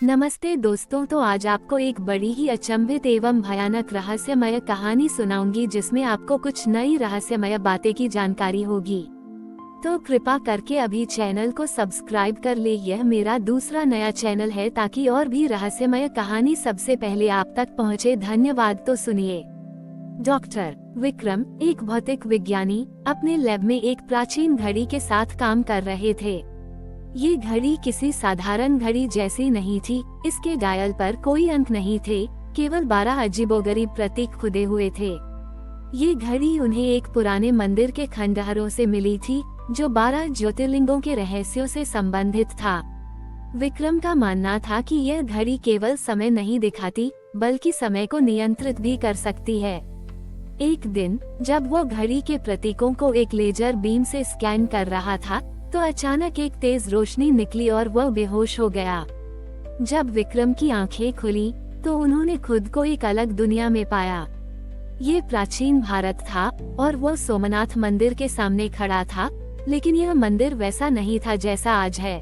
नमस्ते दोस्तों, तो आज आपको एक बड़ी ही अचंभित एवं भयानक रहस्यमय कहानी सुनाऊंगी जिसमें आपको कुछ नई रहस्यमय बातें की जानकारी होगी। तो कृपा करके अभी चैनल को सब्सक्राइब कर ले। यह मेरा दूसरा नया चैनल है ताकि और भी रहस्यमय कहानी सबसे पहले आप तक पहुंचे। धन्यवाद। तो सुनिए। डॉक्टर विक्रम, एक भौतिक विज्ञानी, अपने लैब में एक प्राचीन घड़ी के साथ काम कर रहे थे। ये घड़ी किसी साधारण घड़ी जैसी नहीं थी। इसके डायल पर कोई अंक नहीं थे, केवल 12 अजीबोगरीब प्रतीक खुदे हुए थे। ये घड़ी उन्हें एक पुराने मंदिर के खंडहरों से मिली थी जो 12 ज्योतिर्लिंगों के रहस्यों से संबंधित था। विक्रम का मानना था कि यह घड़ी केवल समय नहीं दिखाती बल्कि समय को नियंत्रित भी कर सकती है। एक दिन जब वो घड़ी के प्रतीकों को एक लेजर बीम से स्कैन कर रहा था तो अचानक एक तेज रोशनी निकली और वह बेहोश हो गया। जब विक्रम की आंखें खुली तो उन्होंने खुद को एक अलग दुनिया में पाया। ये प्राचीन भारत था और वह सोमनाथ मंदिर के सामने खड़ा था, लेकिन यह मंदिर वैसा नहीं था जैसा आज है।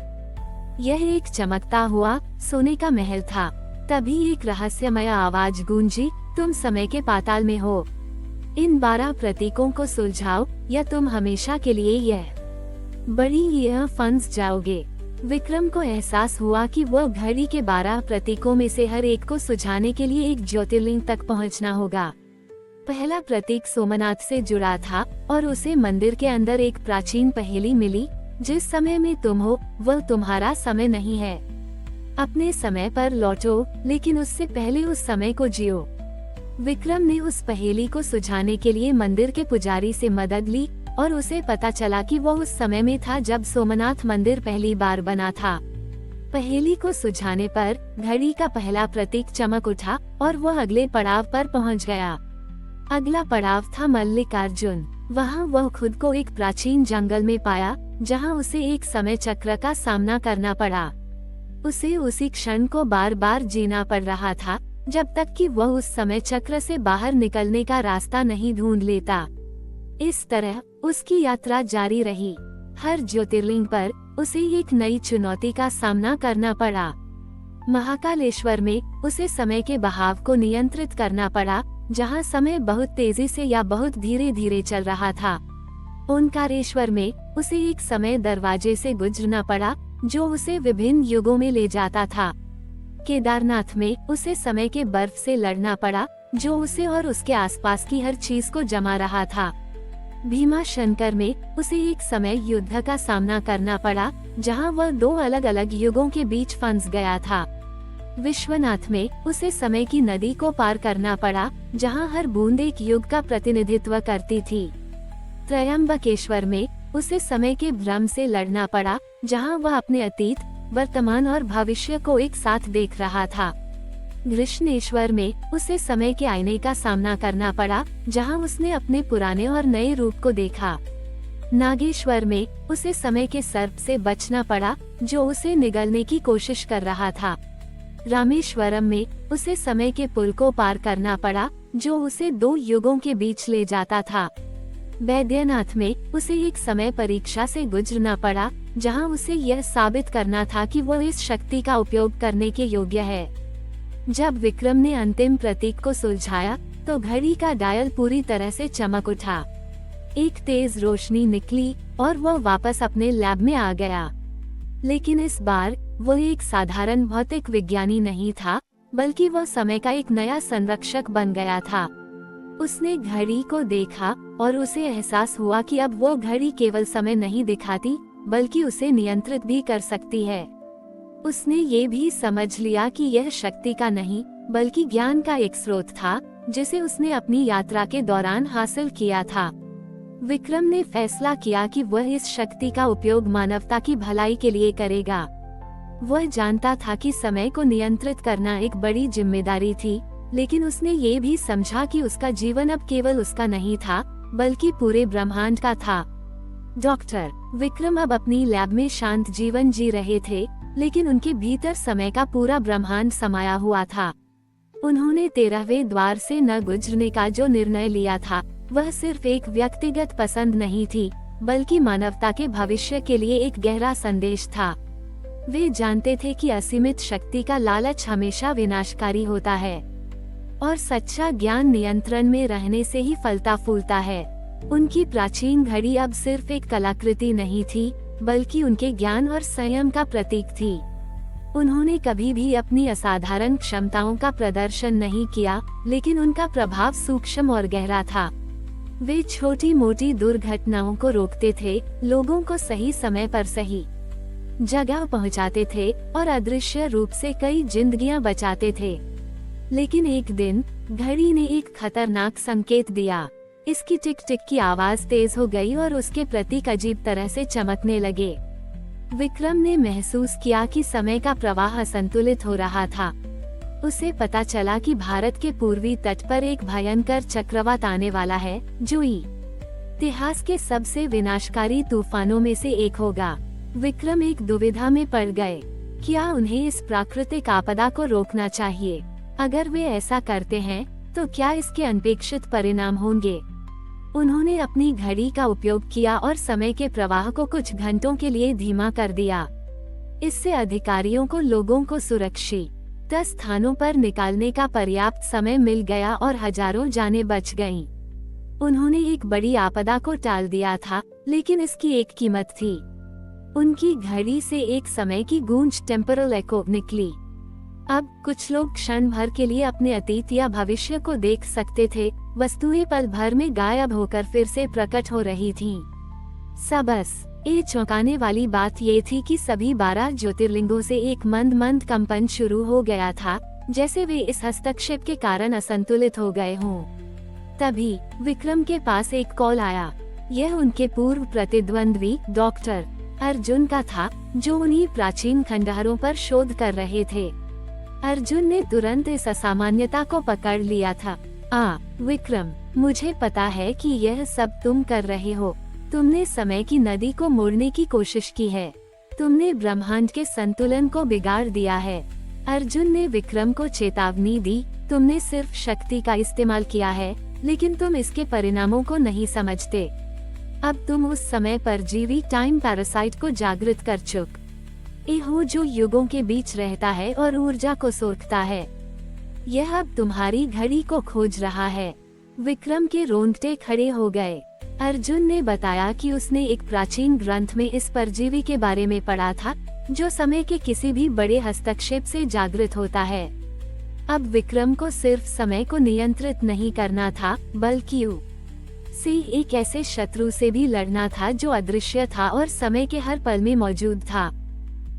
यह एक चमकता हुआ सोने का महल था। तभी एक रहस्यमय आवाज गूंजी, तुम समय के पाताल में हो। इन 12 प्रतीकों को सुलझाओ या तुम हमेशा के लिए यह फंस जाओगे। विक्रम को एहसास हुआ कि वह घड़ी के 12 प्रतीकों में से हर एक को सुझाने के लिए एक ज्योतिर्लिंग तक पहुंचना होगा। पहला प्रतीक सोमनाथ से जुड़ा था और उसे मंदिर के अंदर एक प्राचीन पहेली मिली, जिस समय में तुम हो वह तुम्हारा समय नहीं है। अपने समय पर लौटो, लेकिन उससे पहले उस समय को जियो। विक्रम ने उस पहेली को सुझाने के लिए मंदिर के पुजारी से मदद ली और उसे पता चला कि वह उस समय में था जब सोमनाथ मंदिर पहली बार बना था। पहेली को सुझाने पर घड़ी का पहला प्रतीक चमक उठा और वह अगले पड़ाव पर पहुंच गया। अगला पड़ाव था मल्लिकार्जुन। वहां वह खुद को एक प्राचीन जंगल में पाया जहां उसे एक समय चक्र का सामना करना पड़ा। उसे उसी क्षण को बार बार जीना पड़ रहा था जब तक कि वह उस समय चक्र से बाहर निकलने का रास्ता नहीं ढूंढ लेता। इस तरह उसकी यात्रा जारी रही। हर ज्योतिर्लिंग पर उसे एक नई चुनौती का सामना करना पड़ा। महाकालेश्वर में उसे समय के बहाव को नियंत्रित करना पड़ा, जहां समय बहुत तेजी से या बहुत धीरे धीरे चल रहा था। ओंकारेश्वर में उसे एक समय दरवाजे से गुजरना पड़ा जो उसे विभिन्न युगों में ले जाता था। केदारनाथ में उसे समय के बर्फ से लड़ना पड़ा जो उसे और उसके आसपास की हर चीज को जमा रहा था। भीमा शंकर में उसे एक समय युद्ध का सामना करना पड़ा जहां वह 2 अलग अलग युगों के बीच फंस गया था। विश्वनाथ में उसे समय की नदी को पार करना पड़ा जहां हर बूंद एक युग का प्रतिनिधित्व करती थी। त्रयंबकेश्वर में उसे समय के भ्रम से लड़ना पड़ा जहां वह अपने अतीत, वर्तमान और भविष्य को एक साथ देख रहा था। कृष्णेश्वर में उसे समय के आईने का सामना करना पड़ा जहां उसने अपने पुराने और नए रूप को देखा। नागेश्वर में उसे समय के सर्प से बचना पड़ा जो उसे निगलने की कोशिश कर रहा था। रामेश्वरम में उसे समय के पुल को पार करना पड़ा जो उसे 2 युगों के बीच ले जाता था। वैद्यनाथ में उसे एक समय परीक्षा से गुजरना पड़ा जहां उसे यह साबित करना था कि वह इस शक्ति का उपयोग करने के योग्य है। जब विक्रम ने अंतिम प्रतीक को सुलझाया तो घड़ी का डायल पूरी तरह से चमक उठा। एक तेज रोशनी निकली और वह वापस अपने लैब में आ गया। लेकिन इस बार वह एक साधारण भौतिक विज्ञानी नहीं था, बल्कि वह समय का एक नया संरक्षक बन गया था। उसने घड़ी को देखा और उसे एहसास हुआ कि अब वो घड़ी केवल समय नहीं दिखाती बल्कि उसे नियंत्रित भी कर सकती है। उसने ये भी समझ लिया कि यह शक्ति का नहीं बल्कि ज्ञान का एक स्रोत था जिसे उसने अपनी यात्रा के दौरान हासिल किया था। विक्रम ने फैसला किया कि वह इस शक्ति का उपयोग मानवता की भलाई के लिए करेगा। वह जानता था कि समय को नियंत्रित करना एक बड़ी जिम्मेदारी थी, लेकिन उसने ये भी समझा कि उसका जीवन अब केवल उसका नहीं था बल्कि पूरे ब्रह्मांड का था। डॉक्टर विक्रम अब अपनी लैब में शांत जीवन जी रहे थे, लेकिन उनके भीतर समय का पूरा ब्रह्मांड समाया हुआ था। उन्होंने 13वें द्वार से न गुजरने का जो निर्णय लिया था वह सिर्फ एक व्यक्तिगत पसंद नहीं थी बल्कि मानवता के भविष्य के लिए एक गहरा संदेश था। वे जानते थे कि असीमित शक्ति का लालच हमेशा विनाशकारी होता है और सच्चा ज्ञान नियंत्रण में रहने से ही फलता फूलता है। उनकी प्राचीन घड़ी अब सिर्फ एक कलाकृति नहीं थी, बल्कि उनके ज्ञान और संयम का प्रतीक थी। उन्होंने कभी भी अपनी असाधारण क्षमताओं का प्रदर्शन नहीं किया, लेकिन उनका प्रभाव सूक्ष्म और गहरा था। वे छोटी मोटी दुर्घटनाओं को रोकते थे, लोगों को सही समय पर सही जगह पहुंचाते थे और अदृश्य रूप से कई जिंदगियां बचाते थे। लेकिन एक दिन घड़ी ने एक खतरनाक संकेत दिया। इसकी टिक टिक की आवाज तेज हो गई और उसके प्रतीक अजीब तरह से चमकने लगे। विक्रम ने महसूस किया कि समय का प्रवाह असंतुलित हो रहा था। उसे पता चला कि भारत के पूर्वी तट पर एक भयंकर चक्रवात आने वाला है, जो इतिहास के सबसे विनाशकारी तूफानों में से एक होगा। विक्रम एक दुविधा में पड़ गए। क्या उन्हें इस प्राकृतिक आपदा को रोकना चाहिए? अगर वे ऐसा करते हैं, तो क्या इसके अनपेक्षित परिणाम होंगे? उन्होंने अपनी घड़ी का उपयोग किया और समय के प्रवाह को कुछ घंटों के लिए धीमा कर दिया। इससे अधिकारियों को लोगों को सुरक्षित स्थानों पर निकालने का पर्याप्त समय मिल गया और हजारों जानें बच गईं। उन्होंने एक बड़ी आपदा को टाल दिया था, लेकिन इसकी एक कीमत थी। उनकी घड़ी से एक समय की गूंज टेम्पोरल एको निकली। अब कुछ लोग क्षण भर के लिए अपने अतीत या भविष्य को देख सकते थे। वस्तुएं पल भर में गायब होकर फिर से प्रकट हो रही थीं। सबस ये चौंकाने वाली बात ये थी कि सभी 12 ज्योतिर्लिंगों से एक मंद मंद कंपन शुरू हो गया था, जैसे वे इस हस्तक्षेप के कारण असंतुलित हो गए हों। तभी विक्रम के पास एक कॉल आया। यह उनके पूर्व प्रतिद्वंद्वी डॉक्टर अर्जुन का था, जो उन्हीं प्राचीन खंडहरों पर शोध कर रहे थे। अर्जुन ने तुरंत इस असामान्यता को पकड़ लिया था। विक्रम, मुझे पता है कि यह सब तुम कर रहे हो। तुमने समय की नदी को मोड़ने की कोशिश की है। तुमने ब्रह्मांड के संतुलन को बिगाड़ दिया है। अर्जुन ने विक्रम को चेतावनी दी, तुमने सिर्फ शक्ति का इस्तेमाल किया है, लेकिन तुम इसके परिणामों को नहीं समझते। अब तुम उस समय परजीवी टाइम पैरासाइट को जागृत कर चुके हो, जो युगों के बीच रहता है और ऊर्जा को सोखता है। यह अब तुम्हारी घड़ी को खोज रहा है। विक्रम के रोंगटे खड़े हो गए। अर्जुन ने बताया कि उसने एक प्राचीन ग्रंथ में इस परजीवी के बारे में पढ़ा था, जो समय के किसी भी बड़े हस्तक्षेप से जागृत होता है। अब विक्रम को सिर्फ समय को नियंत्रित नहीं करना था, बल्कि से एक ऐसे शत्रु से भी लड़ना था जो अदृश्य था और समय के हर पल में मौजूद था।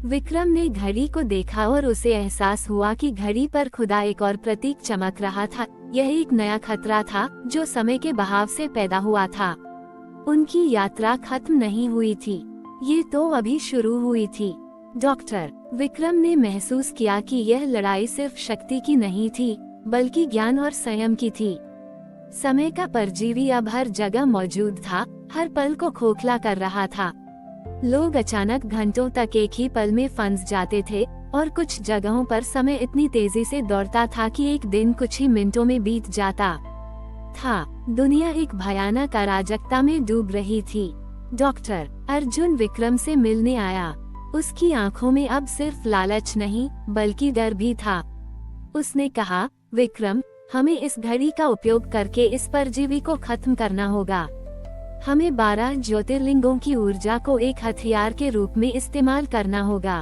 विक्रम ने घड़ी को देखा और उसे एहसास हुआ कि घड़ी पर खुदा एक और प्रतीक चमक रहा था। यह एक नया खतरा था जो समय के बहाव से पैदा हुआ था। उनकी यात्रा खत्म नहीं हुई थी, ये तो अभी शुरू हुई थी। डॉक्टर विक्रम ने महसूस किया कि यह लड़ाई सिर्फ शक्ति की नहीं थी, बल्कि ज्ञान और संयम की थी। समय का परजीवी अब हर जगह मौजूद था, हर पल को खोखला कर रहा था। लोग अचानक घंटों तक एक ही पल में फंस जाते थे और कुछ जगहों पर समय इतनी तेजी से दौड़ता था कि एक दिन कुछ ही मिनटों में बीत जाता था। दुनिया एक भयानक अराजकता में डूब रही थी। डॉक्टर अर्जुन विक्रम से मिलने आया। उसकी आंखों में अब सिर्फ लालच नहीं, बल्कि डर भी था। उसने कहा, विक्रम, हमें इस घड़ी का उपयोग करके इस परजीवी को खत्म करना होगा। हमें 12 ज्योतिर्लिंगों की ऊर्जा को एक हथियार के रूप में इस्तेमाल करना होगा।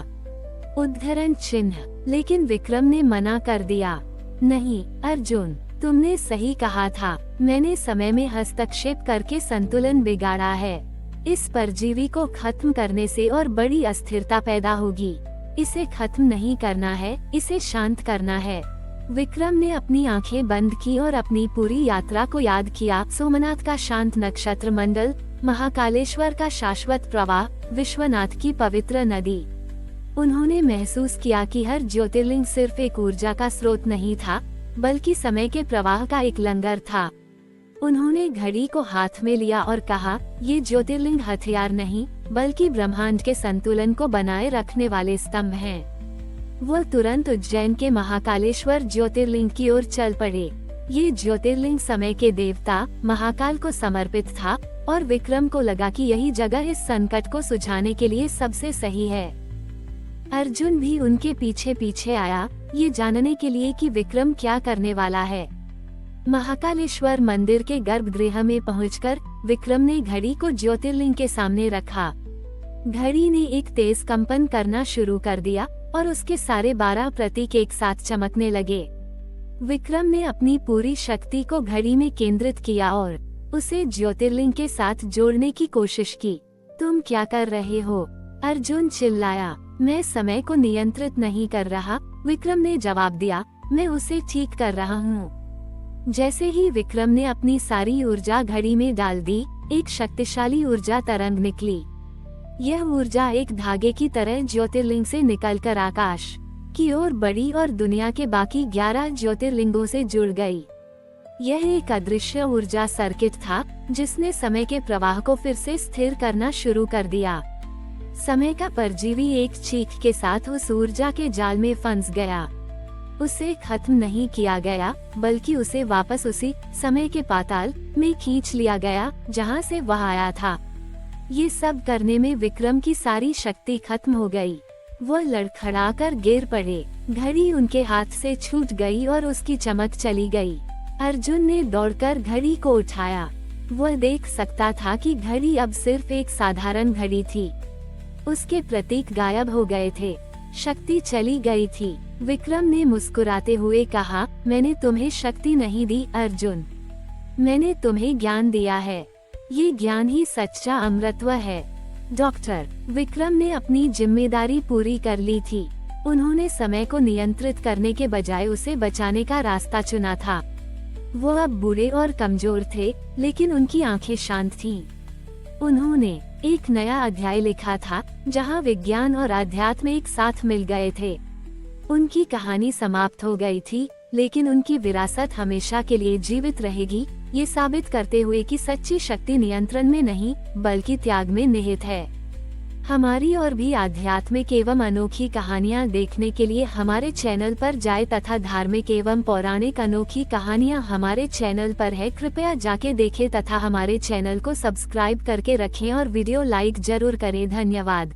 उद्धरण चिन्ह। लेकिन विक्रम ने मना कर दिया। नहीं अर्जुन, तुमने सही कहा था। मैंने समय में हस्तक्षेप करके संतुलन बिगाड़ा है। इस परजीवी को खत्म करने से और बड़ी अस्थिरता पैदा होगी। इसे खत्म नहीं करना है, इसे शांत करना है। विक्रम ने अपनी आंखें बंद की और अपनी पूरी यात्रा को याद किया। सोमनाथ का शांत नक्षत्र मंडल, महाकालेश्वर का शाश्वत प्रवाह, विश्वनाथ की पवित्र नदी। उन्होंने महसूस किया कि हर ज्योतिर्लिंग सिर्फ एक ऊर्जा का स्रोत नहीं था, बल्कि समय के प्रवाह का एक लंगर था। उन्होंने घड़ी को हाथ में लिया और कहा, ये ज्योतिर्लिंग हथियार नहीं, बल्कि ब्रह्मांड के संतुलन को बनाए रखने वाले स्तंभ हैं। वो तुरंत उज्जैन के महाकालेश्वर ज्योतिर्लिंग की ओर चल पड़े। ये ज्योतिर्लिंग समय के देवता महाकाल को समर्पित था और विक्रम को लगा कि यही जगह इस संकट को सुझाने के लिए सबसे सही है। अर्जुन भी उनके पीछे पीछे आया, ये जानने के लिए कि विक्रम क्या करने वाला है। महाकालेश्वर मंदिर के गर्भगृह में पहुंचकर विक्रम ने घड़ी को ज्योतिर्लिंग के सामने रखा। घड़ी ने एक तेज कंपन करना शुरू कर दिया और उसके सारे 12 प्रतीक एक साथ चमकने लगे। विक्रम ने अपनी पूरी शक्ति को घड़ी में केंद्रित किया और उसे ज्योतिर्लिंग के साथ जोड़ने की कोशिश की। तुम क्या कर रहे हो? अर्जुन चिल्लाया। मैं समय को नियंत्रित नहीं कर रहा, विक्रम ने जवाब दिया। मैं उसे ठीक कर रहा हूँ। जैसे ही विक्रम ने अपनी सारी ऊर्जा घड़ी में डाल दी, एक शक्तिशाली ऊर्जा तरंग निकली। यह ऊर्जा एक धागे की तरह ज्योतिर्लिंग से निकलकर आकाश की ओर बढ़ी और दुनिया के बाकी 11 ज्योतिर्लिंगों से जुड़ गई। यह एक अदृश्य ऊर्जा सर्किट था जिसने समय के प्रवाह को फिर से स्थिर करना शुरू कर दिया। समय का परजीवी एक चीख के साथ उस ऊर्जा के जाल में फंस गया। उसे खत्म नहीं किया गया, बल्कि उसे वापस उसी समय के पाताल में खींच लिया गया जहां से वह आया था। ये सब करने में विक्रम की सारी शक्ति खत्म हो गई। वह लड़खड़ाकर गिर पड़े। घड़ी उनके हाथ से छूट गई और उसकी चमक चली गई। अर्जुन ने दौड़कर घड़ी को उठाया। वह देख सकता था कि घड़ी अब सिर्फ एक साधारण घड़ी थी। उसके प्रतीक गायब हो गए थे, शक्ति चली गई थी। विक्रम ने मुस्कुराते हुए कहा, मैंने तुम्हें शक्ति नहीं दी अर्जुन, मैंने तुम्हें ज्ञान दिया है। ये ज्ञान ही सच्चा अमृतत्व है। डॉक्टर विक्रम ने अपनी जिम्मेदारी पूरी कर ली थी। उन्होंने समय को नियंत्रित करने के बजाय उसे बचाने का रास्ता चुना था। वो अब बूढ़े और कमजोर थे, लेकिन उनकी आंखें शांत थीं। उन्होंने एक नया अध्याय लिखा था जहां विज्ञान और अध्यात्म एक साथ मिल गए थे। उनकी कहानी समाप्त हो गई थी, लेकिन उनकी विरासत हमेशा के लिए जीवित रहेगी, ये साबित करते हुए कि सच्ची शक्ति नियंत्रण में नहीं बल्कि त्याग में निहित है। हमारी और भी आध्यात्मिक एवं अनोखी कहानियाँ देखने के लिए हमारे चैनल पर जाएं तथा धार्मिक एवं पौराणिक अनोखी कहानियाँ हमारे चैनल पर है। कृपया जाके देखें तथा हमारे चैनल को सब्सक्राइब करके रखें और वीडियो लाइक जरूर करें। धन्यवाद।